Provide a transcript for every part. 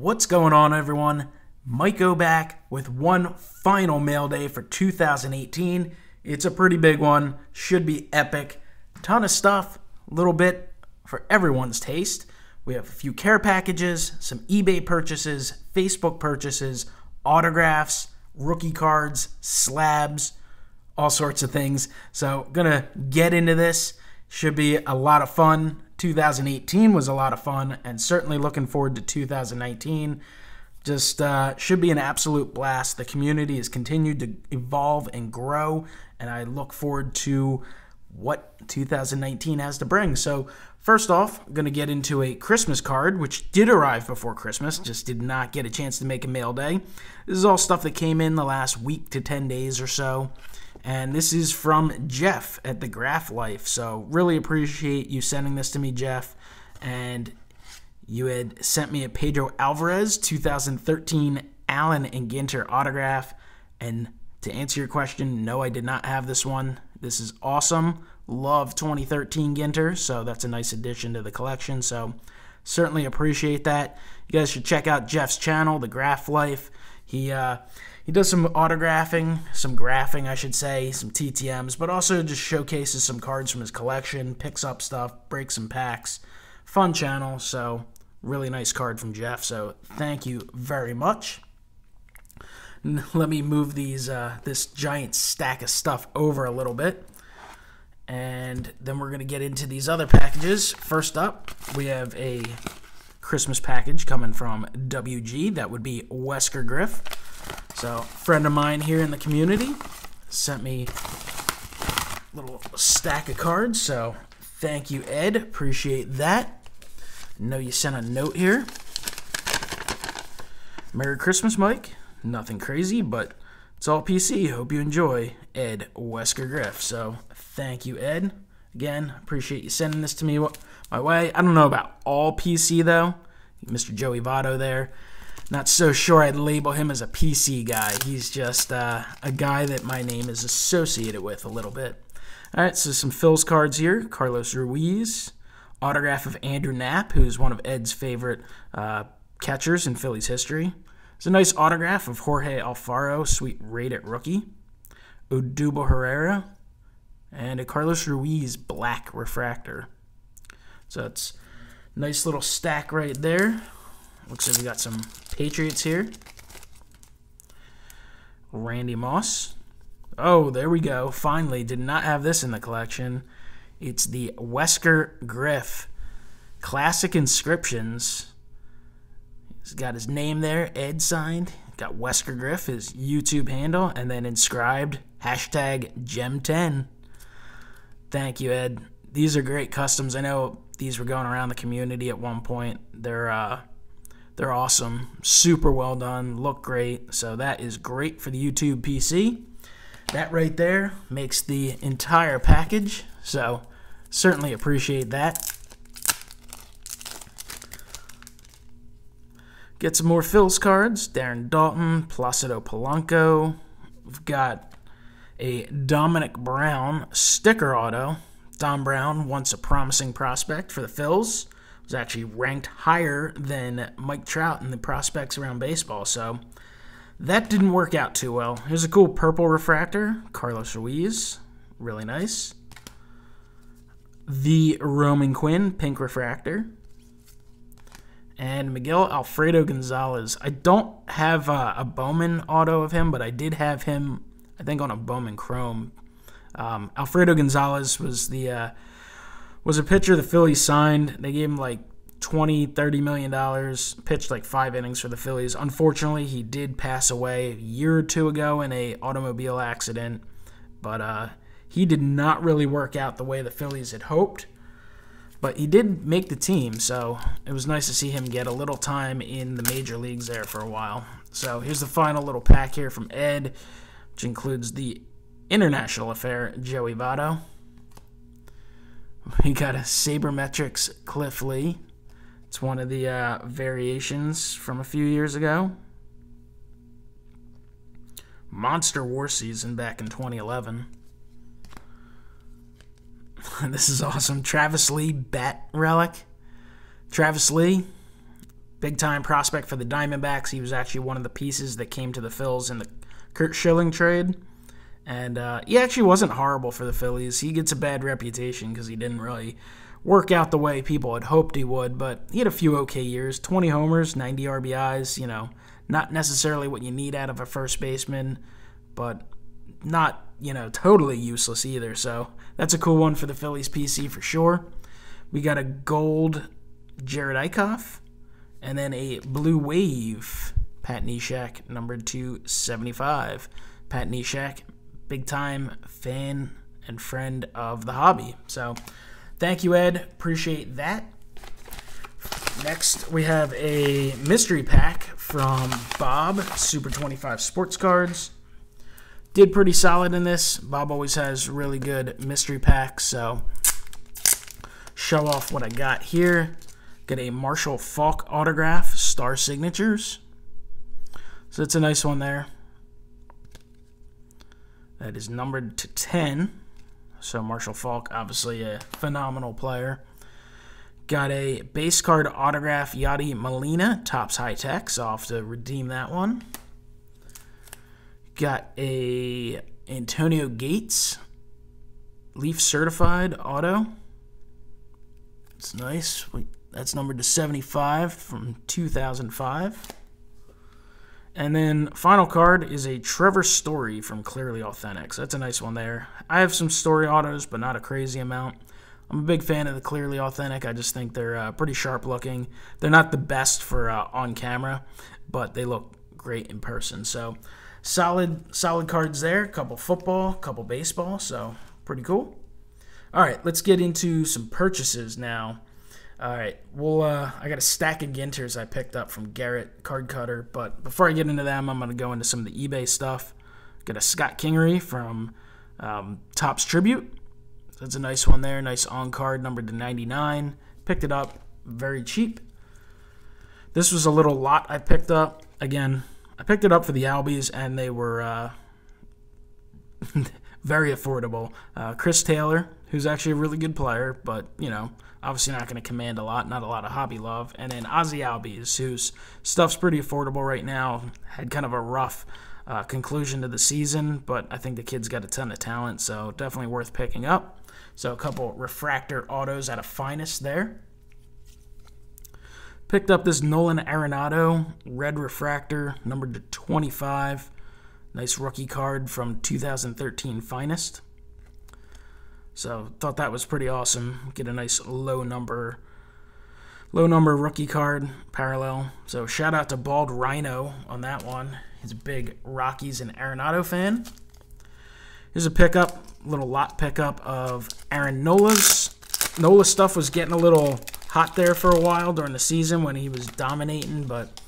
What's going on, everyone? MikeO back with one final mail day for 2018. It's a pretty big one, should be epic. Ton of stuff, a little bit for everyone's taste. We have a few care packages, some eBay purchases, Facebook purchases, autographs, rookie cards, slabs, all sorts of things. So, gonna get into this. Should be a lot of fun. 2018 was a lot of fun, and certainly looking forward to 2019. Just should be an absolute blast. The community has continued to evolve and grow, and I look forward to what 2019 has to bring. So first off, I'm going to get into a Christmas card, which did arrive before Christmas, just did not get a chance to make a mail day. This is all stuff that came in the last week to 10 days or so. And this is from Jeff at the Graph Life. So really appreciate you sending this to me, Jeff. And you had sent me a Pedro Alvarez 2013 Allen and Ginter autograph. And to answer your question, no, I did not have this one. This is awesome. Love 2013 Ginter, so that's a nice addition to the collection. So certainly appreciate that. You guys should check out Jeff's channel, The Graph Life. He does some autographing, some graphing, I should say, some TTMs, but also just showcases some cards from his collection, picks up stuff, breaks some packs. Fun channel, so really nice card from Jeff, so thank you very much. Let me move these this giant stack of stuff over a little bit, and then we're going to get into these other packages. First up, we have a Christmas package coming from WG. That would be Wesker Griff. So, a friend of mine here in the community sent me a little stack of cards. So, thank you, Ed. Appreciate that. Know you sent a note here. Merry Christmas, Mike. Nothing crazy, but it's all PC. Hope you enjoy. Ed Wesker Griff. So, thank you, Ed. Again, appreciate you sending this to me my way. I don't know about all PC, though. Mr. Joey Votto there. Not so sure I'd label him as a PC guy. He's just a guy that my name is associated with a little bit. All right, so some Phil's cards here. Carlos Ruiz. Autograph of Andrew Knapp, who's one of Ed's favorite catchers in Phillies history. It's a nice autograph of Jorge Alfaro, sweet rated rookie. Odubel Herrera. And a Carlos Ruiz black refractor. So it's a nice little stack right there. Looks like we got some Patriots here. Randy Moss. Oh, there we go. Finally, did not have this in the collection. It's the Wesker Griff Classic Inscriptions. He's got his name there, Ed signed. Got Wesker Griff, his YouTube handle, and then inscribed #Gem10. Thank you, Ed. These are great customs. I know these were going around the community at one point. They're awesome, super well done, look great. So that is great for the YouTube PC. That right there makes the entire package. So certainly appreciate that. Get some more Phil's cards. Darren Dalton, Placido Polanco. We've got a Dominic Brown sticker auto. Dom Brown, once a promising prospect for the Phils, was actually ranked higher than Mike Trout in the prospects around baseball, so that didn't work out too well. Here's a cool purple refractor, Carlos Ruiz, really nice. The Roman Quinn pink refractor, and Miguel Alfredo Gonzalez. I don't have a Bowman auto of him, but I did have him, I think, on a Bowman Chrome. Alfredo Gonzalez was a pitcher the Phillies signed. They gave him like $20-30 million, pitched like 5 innings for the Phillies. Unfortunately, he did pass away a year or two ago in an automobile accident, but he did not really work out the way the Phillies had hoped. But he did make the team, so it was nice to see him get a little time in the major leagues there for a while. So here's the final little pack here from Ed, which includes the international affair, Joey Votto. We got a Sabermetrics Cliff Lee. It's one of the variations from a few years ago. Monster War Season back in 2011. This is awesome. Travis Lee Bat Relic. Travis Lee, Big-time prospect for the Diamondbacks. He was actually one of the pieces that came to the Phils in the Kurt Schilling trade. And he actually wasn't horrible for the Phillies. He gets a bad reputation because he didn't really work out the way people had hoped he would. But he had a few okay years. 20 homers, 90 RBIs. You know, not necessarily what you need out of a first baseman, but not, you know, totally useless either. So that's a cool one for the Phillies PC for sure. We got a gold Jared Eichhoff. And then a Blue Wave, Pat Neshek, number 275. Pat Neshek, big-time fan and friend of the hobby. So thank you, Ed. Appreciate that. Next, we have a mystery pack from Bob, Super 25 Sports Cards. Did pretty solid in this. Bob always has really good mystery packs, so show off what I got here. Got a Marshall Faulk autograph, Star Signatures. So it's a nice one there. That is numbered to 10. So Marshall Faulk, obviously a phenomenal player. Got a base card autograph, Yadi Molina, Topps High Tech. So I'll have to redeem that one. Got a Antonio Gates, Leaf Certified auto. It's nice. That's numbered to 75 from 2005. And then final card is a Trevor Story from Clearly Authentic. So that's a nice one there. I have some Story autos, but not a crazy amount. I'm a big fan of the Clearly Authentic. I just think they're pretty sharp looking. They're not the best for on camera, but they look great in person. So solid cards there. A couple football, a couple baseball. So pretty cool. All right, let's get into some purchases now. All right, well, I got a stack of Ginters I picked up from Garrett Card Cutter, but before I get into them, I'm going to go into some of the eBay stuff. Got a Scott Kingery from Topps Tribute. That's a nice one there, nice on-card, numbered to 99. Picked it up very cheap. This was a little lot I picked up. Again, I picked it up for the Albies, and they were very affordable. Chris Taylor, who's actually a really good player, but, you know, obviously not going to command a lot, not a lot of hobby love. And then Ozzy Albies, whose stuff's pretty affordable right now, had kind of a rough conclusion to the season, but I think the kid's got a ton of talent, so definitely worth picking up. So a couple refractor autos out of Finest there. Picked up this Nolan Arenado red refractor, numbered to 25. Nice rookie card from 2013 Finest. So thought that was pretty awesome. Get a nice low number rookie card parallel. So shout out to Bald Rhino on that one. He's a big Rockies and Arenado fan. Here's a pickup, little lot pickup of Aaron Nola's. Nola's stuff was getting a little hot there for a while during the season when he was dominating, but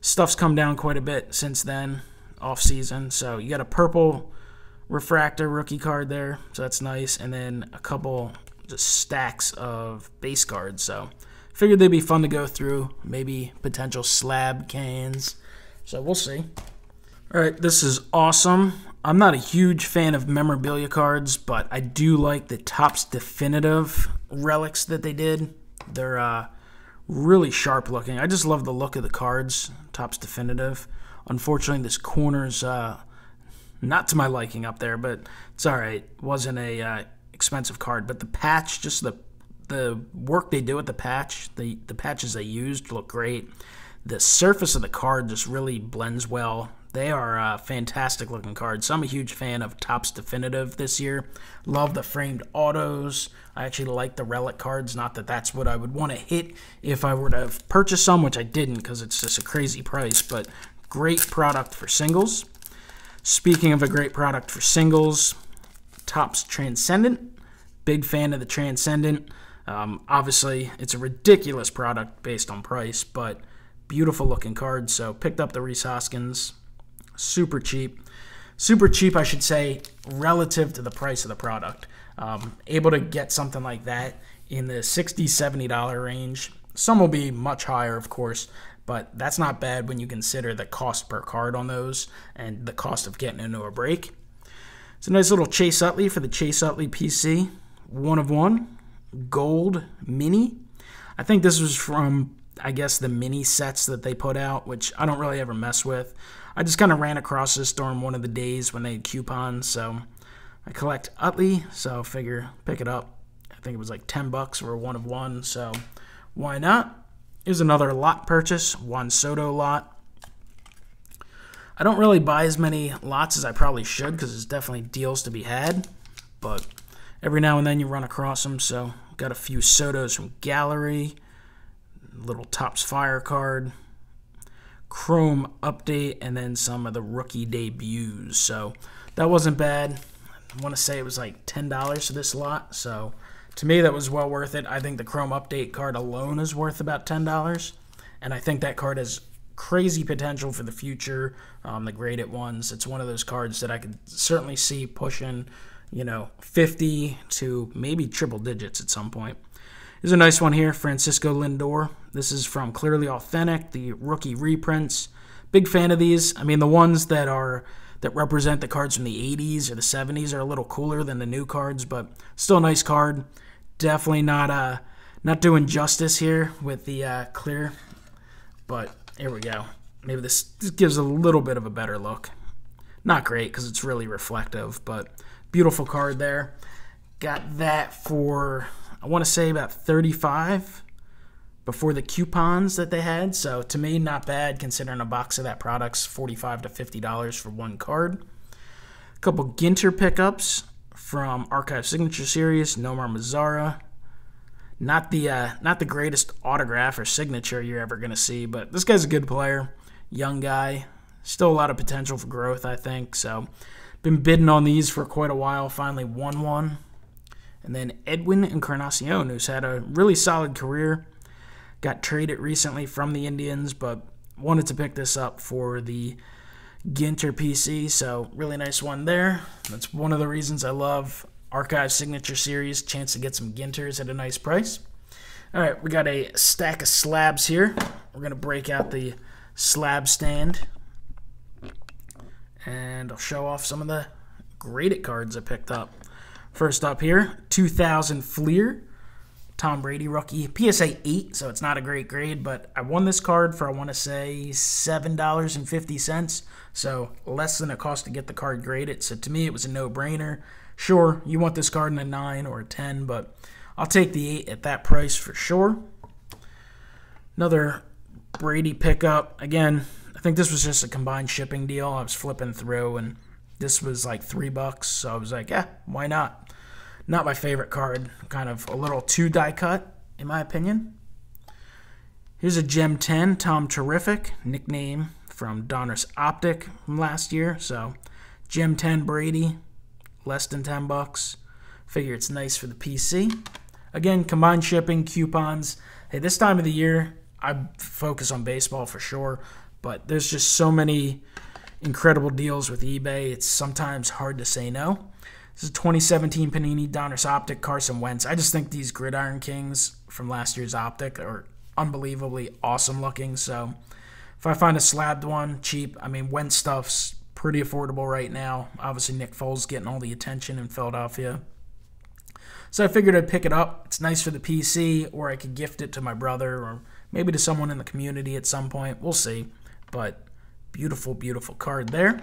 stuff's come down quite a bit since then, off season. So you got a purple refractor rookie card there, so that's nice, and then a couple just stacks of base cards. So figured they'd be fun to go through, maybe potential slab cans. So we'll see. All right, this is awesome. I'm not a huge fan of memorabilia cards, but I do like the Topps Definitive relics that they did. They're really sharp looking. I just love the look of the cards, Topps Definitive. Unfortunately, this corner's not to my liking up there, but it's all right. Wasn't a expensive card, but the patch, just the work they do with the patch, the patches they used look great. The surface of the card just really blends well. They are fantastic looking cards. So I'm a huge fan of Topps Definitive this year. Love the framed autos. I actually like the relic cards. Not that that's what I would want to hit if I were to purchase some, which I didn't because it's just a crazy price, but great product for singles. Speaking of a great product for singles, Topps Transcendent. Big fan of the Transcendent. Obviously, it's a ridiculous product based on price, but beautiful looking card. So picked up the Rhys Hoskins. Super cheap. Super cheap, I should say, relative to the price of the product. Able to get something like that in the $60, $70 range. Some will be much higher, of course, but that's not bad when you consider the cost per card on those and the cost of getting into a break. It's a nice little Chase Utley for the Chase Utley PC. 1 of 1. Gold Mini. I think this was from I guess, the mini sets that they put out, which I don't really ever mess with. I just kind of ran across this during one of the days when they had coupons, so I collect Utley, so figure pick it up. I think it was like $10 for a 1 of 1, so why not? Here's another lot purchase, Juan Soto lot. I don't really buy as many lots as I probably should because there's definitely deals to be had, but every now and then you run across them, so got a few Sotos from Gallery, little Topps Fire card, Chrome update, and then some of the rookie debuts. So that wasn't bad. I want to say it was like $10 for this lot, so to me that was well worth it. I think the Chrome update card alone is worth about $10, and I think that card has crazy potential for the future. The graded ones, it's one of those cards that I could certainly see pushing, 50 to maybe triple digits at some point. Here's a nice one here, Francisco Lindor. This is from Clearly Authentic, the rookie reprints. Big fan of these. I mean, the ones that represent the cards from the 80s or the 70s are a little cooler than the new cards, but still a nice card. Definitely not doing justice here with the clear, but here we go. Maybe this gives a little bit of a better look. Not great because it's really reflective, but beautiful card there. Got that for, I want to say, about $35 before the coupons that they had. So to me, not bad considering a box of that product's $45 to $50 for one card. A couple Ginter pickups from Archive Signature Series, Nomar Mazara. Not the greatest autograph or signature you're ever going to see, but this guy's a good player. Young guy. Still a lot of potential for growth, I think. So been bidding on these for quite a while. Finally won one. And then Edwin Encarnacion, who's had a really solid career. Got traded recently from the Indians, but wanted to pick this up for the Ginter PC. So really nice one there. That's one of the reasons I love Archive Signature Series. Chance to get some Ginters at a nice price. All right, we got a stack of slabs here. We're going to break out the slab stand. And I'll show off some of the graded cards I picked up. First up here, 2000 Fleer, Tom Brady rookie, PSA 8, so it's not a great grade, but I won this card for, I want to say, $7.50, so less than it cost to get the card graded, so to me it was a no-brainer. Sure, you want this card in a 9 or a 10, but I'll take the 8 at that price for sure. Another Brady pickup, again, I think this was just a combined shipping deal. I was flipping through, and this was like $3, so I was like, yeah, why not? Not my favorite card. Kind of a little too die cut, in my opinion. Here's a Gem 10, Tom Terrific, nickname from Donruss Optic from last year. So Gem 10 Brady, less than $10. Figure it's nice for the PC. Again, combined shipping, coupons. Hey, this time of the year, I focus on baseball for sure, but there's just so many incredible deals with eBay. It's sometimes hard to say no. This is 2017 Panini Donruss Optic Carson Wentz. I just think these Gridiron Kings from last year's Optic are unbelievably awesome looking. So if I find a slabbed one cheap, I mean, Wentz stuff's pretty affordable right now. Obviously, Nick Foles getting all the attention in Philadelphia. So I figured I'd pick it up. It's nice for the PC, or I could gift it to my brother, or maybe to someone in the community at some point. We'll see. But beautiful, beautiful card there.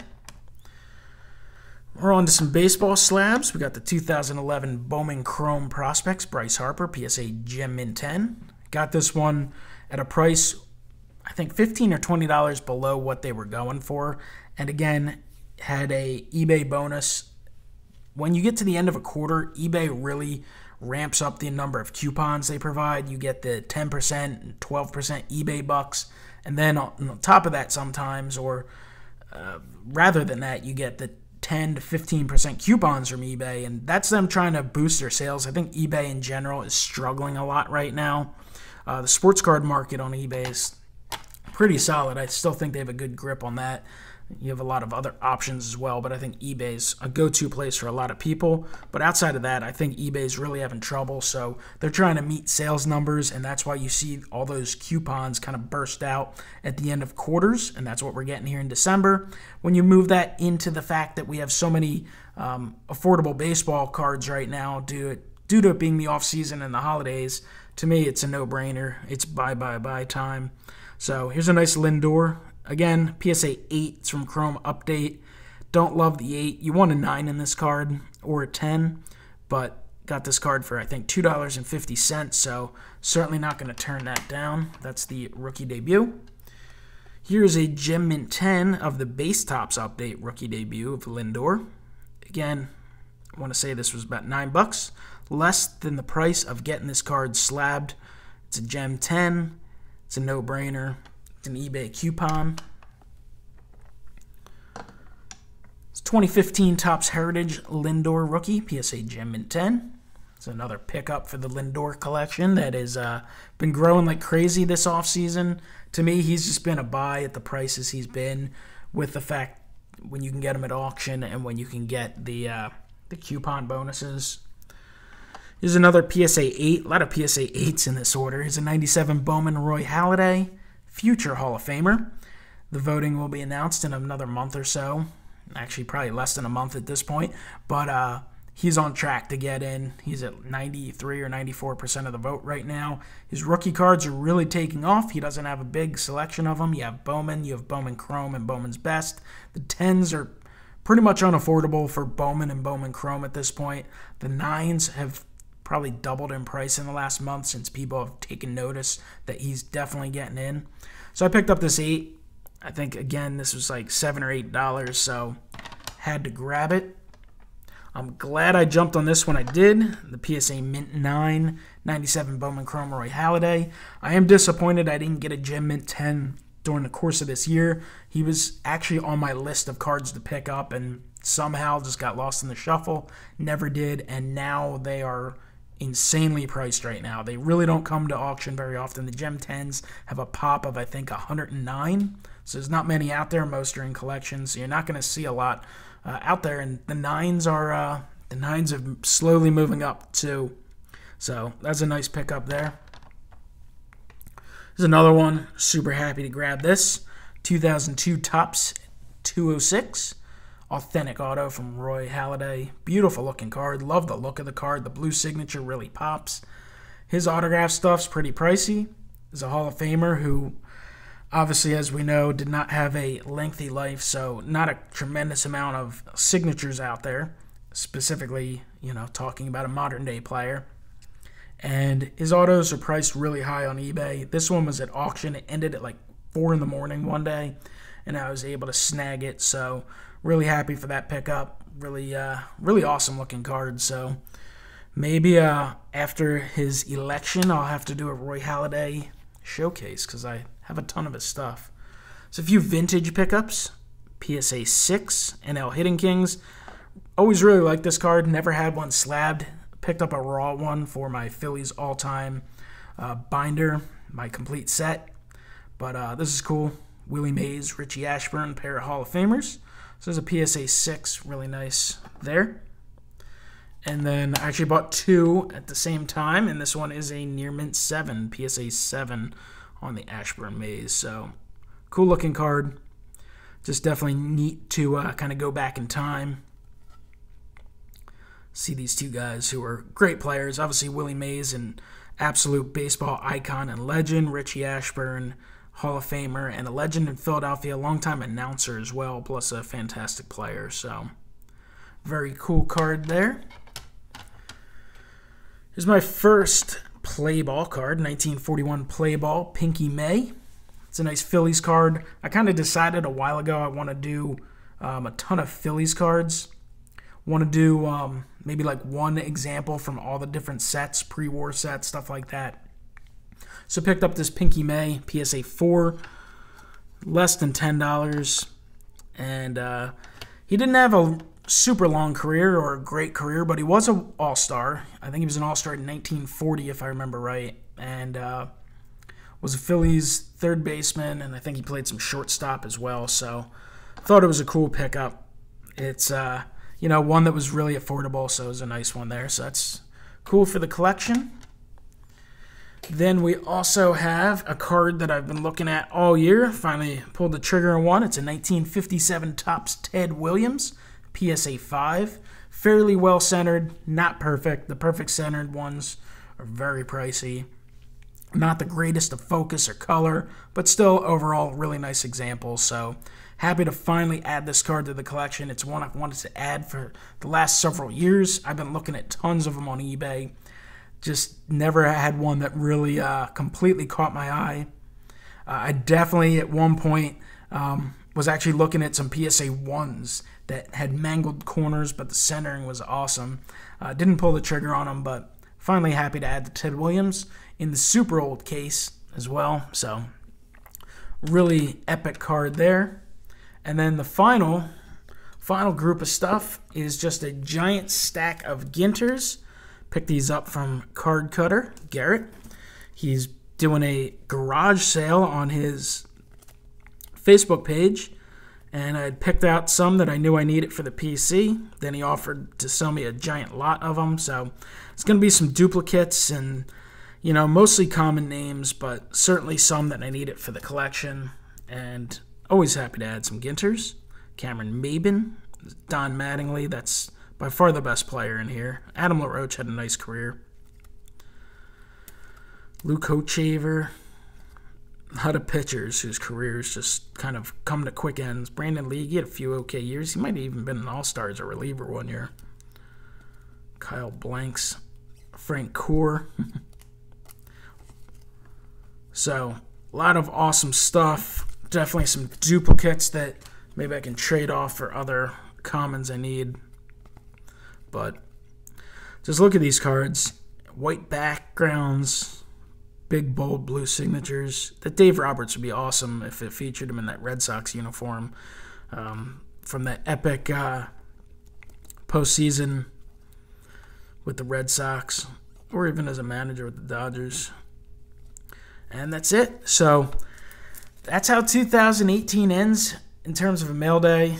We're on to some baseball slabs. We got the 2011 Bowman Chrome Prospects, Bryce Harper, PSA Gem Mint 10. Got this one at a price, I think $15 or $20 below what they were going for. And again, had a eBay bonus. When you get to the end of a quarter, eBay really ramps up the number of coupons they provide. You get the 10% and 12% eBay bucks. And then on top of that sometimes, or rather than that, you get the 10 to 15% coupons from eBay, and that's them trying to boost their sales. I think eBay in general is struggling a lot right now. The sports card market on eBay is pretty solid. I still think they have a good grip on that. You have a lot of other options as well, but I think eBay's a go-to place for a lot of people. But outside of that, I think eBay's really having trouble, so they're trying to meet sales numbers, and that's why you see all those coupons kind of burst out at the end of quarters, and that's what we're getting here in December. When you move that into the fact that we have so many affordable baseball cards right now due to it being the off-season and the holidays, to me, it's a no-brainer. It's buy time. So here's a nice Lindor. Again, PSA 8. It's from Chrome Update. Don't love the 8. You want a 9 in this card or a 10, but got this card for, I think, $2.50, so certainly not going to turn that down. That's the rookie debut. Here's a Gem Mint 10 of the Base Tops Update rookie debut of Lindor. Again, I want to say this was about $9, less than the price of getting this card slabbed. It's a Gem 10. It's a no-brainer. It's an eBay coupon. It's 2015 Topps Heritage Lindor rookie, PSA Gem Mint 10. It's another pickup for the Lindor collection that has been growing like crazy this offseason. To me, he's just been a buy at the prices he's been, with the fact when you can get him at auction and when you can get the coupon bonuses. Here's another PSA 8. A lot of PSA 8s in this order. Here's a 97 Bowman Roy Halladay, future Hall of Famer. The voting will be announced in another month or so. Actually, probably less than a month at this point. But he's on track to get in. He's at 93 or 94% of the vote right now. His rookie cards are really taking off. He doesn't have a big selection of them. You have Bowman, you have Bowman Chrome, and Bowman's Best. The 10s are pretty much unaffordable for Bowman and Bowman Chrome at this point. The 9s have probably doubled in price in the last month since people have taken notice that he's definitely getting in. So I picked up this 8. I think, again, this was like $7 or $8, so had to grab it. I'm glad I jumped on this when I did. The PSA Mint 9, 97 Bowman Chrome Roy Halladay. I am disappointed I didn't get a Gem Mint 10 during the course of this year. He was actually on my list of cards to pick up and somehow just got lost in the shuffle. Never did, and now they are insanely priced right now. They really don't come to auction very often. The Gem 10s have a pop of, I think, 109. So there's not many out there. Most are in collections, so you're not going to see a lot out there. And the 9s are slowly moving up too. So that's a nice pickup there. There's another one. Super happy to grab this. 2002 Topps 206. Authentic auto from Roy Halladay. Beautiful looking card. Love the look of the card. The blue signature really pops. His autograph stuff's pretty pricey. He's a Hall of Famer who, obviously, as we know, did not have a lengthy life, so not a tremendous amount of signatures out there, specifically, talking about a modern-day player. And his autos are priced really high on eBay. This one was at auction. It ended at like 4 in the morning one day, and I was able to snag it, so really happy for that pickup. Really awesome looking card. So maybe after his election, I'll have to do a Roy Halladay showcase because I have a ton of his stuff. So a few vintage pickups. PSA 6 NL Hitting Kings. Always really liked this card. Never had one slabbed. Picked up a raw one for my Phillies all-time binder, my complete set. But this is cool. Willie Mays, Richie Ashburn, pair of Hall of Famers. So there's a PSA 6, really nice there. And then I actually bought 2 at the same time, and this one is a Near Mint 7, PSA 7 on the Ashburn Mays. So cool looking card. Just definitely neat to kind of go back in time. See these two guys who are great players. Obviously Willie Mays, an absolute baseball icon and legend. Richie Ashburn, Hall of Famer, and a legend in Philadelphia, a longtime announcer as well, plus a fantastic player. So, very cool card there. Here's my first play ball card, 1941 play ball, Pinky May. It's a nice Phillies card. I kind of decided a while ago I want to do a ton of Phillies cards. Want to do maybe like one example from all the different sets, pre-war sets, stuff like that. So picked up this Pinky May, PSA 4, less than $10. And he didn't have a super long career or a great career, but he was an all-star. I think he was an all-star in 1940, if I remember right. And was a Phillies third baseman, and I think he played some shortstop as well. So thought it was a cool pickup. It's, one that was really affordable, so it was a nice one there. So that's cool for the collection. Then we also have a card that I've been looking at all year. Finally pulled the trigger on one. It's a 1957 Topps Ted Williams, PSA 5. Fairly well centered, not perfect. The perfect centered ones are very pricey. Not the greatest of focus or color, but still overall really nice example. So happy to finally add this card to the collection. It's one I've wanted to add for the last several years. I've been looking at tons of them on eBay. Just never had one that really completely caught my eye. I definitely at one point was actually looking at some PSA 1s that had mangled corners, but the centering was awesome. Didn't pull the trigger on them, but finally happy to add the Ted Williams in the super old case as well. So really epic card there. And then the final group of stuff is just a giant stack of Ginters. Picked these up from Card Cutter Garrett. He's doing a garage sale on his Facebook page, and I had picked out some that I knew I needed for the PC. Then he offered to sell me a giant lot of them, so it's going to be some duplicates and, you know, mostly common names, but certainly some that I needed for the collection. And always happy to add some Ginters. Cameron Maben, Don Mattingly, that's by far the best player in here. Adam LaRoche had a nice career. Luke Hochaver, a lot of pitchers whose careers just kind of come to quick ends. Brandon Lee, he had a few okay years. He might have even been an all-star as a reliever one year. Kyle Blanks, Frank Core. So, a lot of awesome stuff. Definitely some duplicates that maybe I can trade off for other commons I need. But just look at these cards. White backgrounds, big bold blue signatures. That Dave Roberts would be awesome if it featured him in that Red Sox uniform from that epic postseason with the Red Sox, or even as a manager with the Dodgers. And that's it. So that's how 2018 ends in terms of a mail day.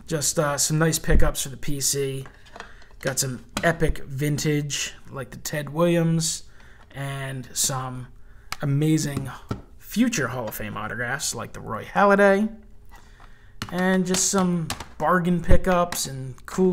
Just some nice pickups for the PC. Got some epic vintage like the Ted Williams and some amazing future Hall of Fame autographs like the Roy Halladay, and just some bargain pickups and cool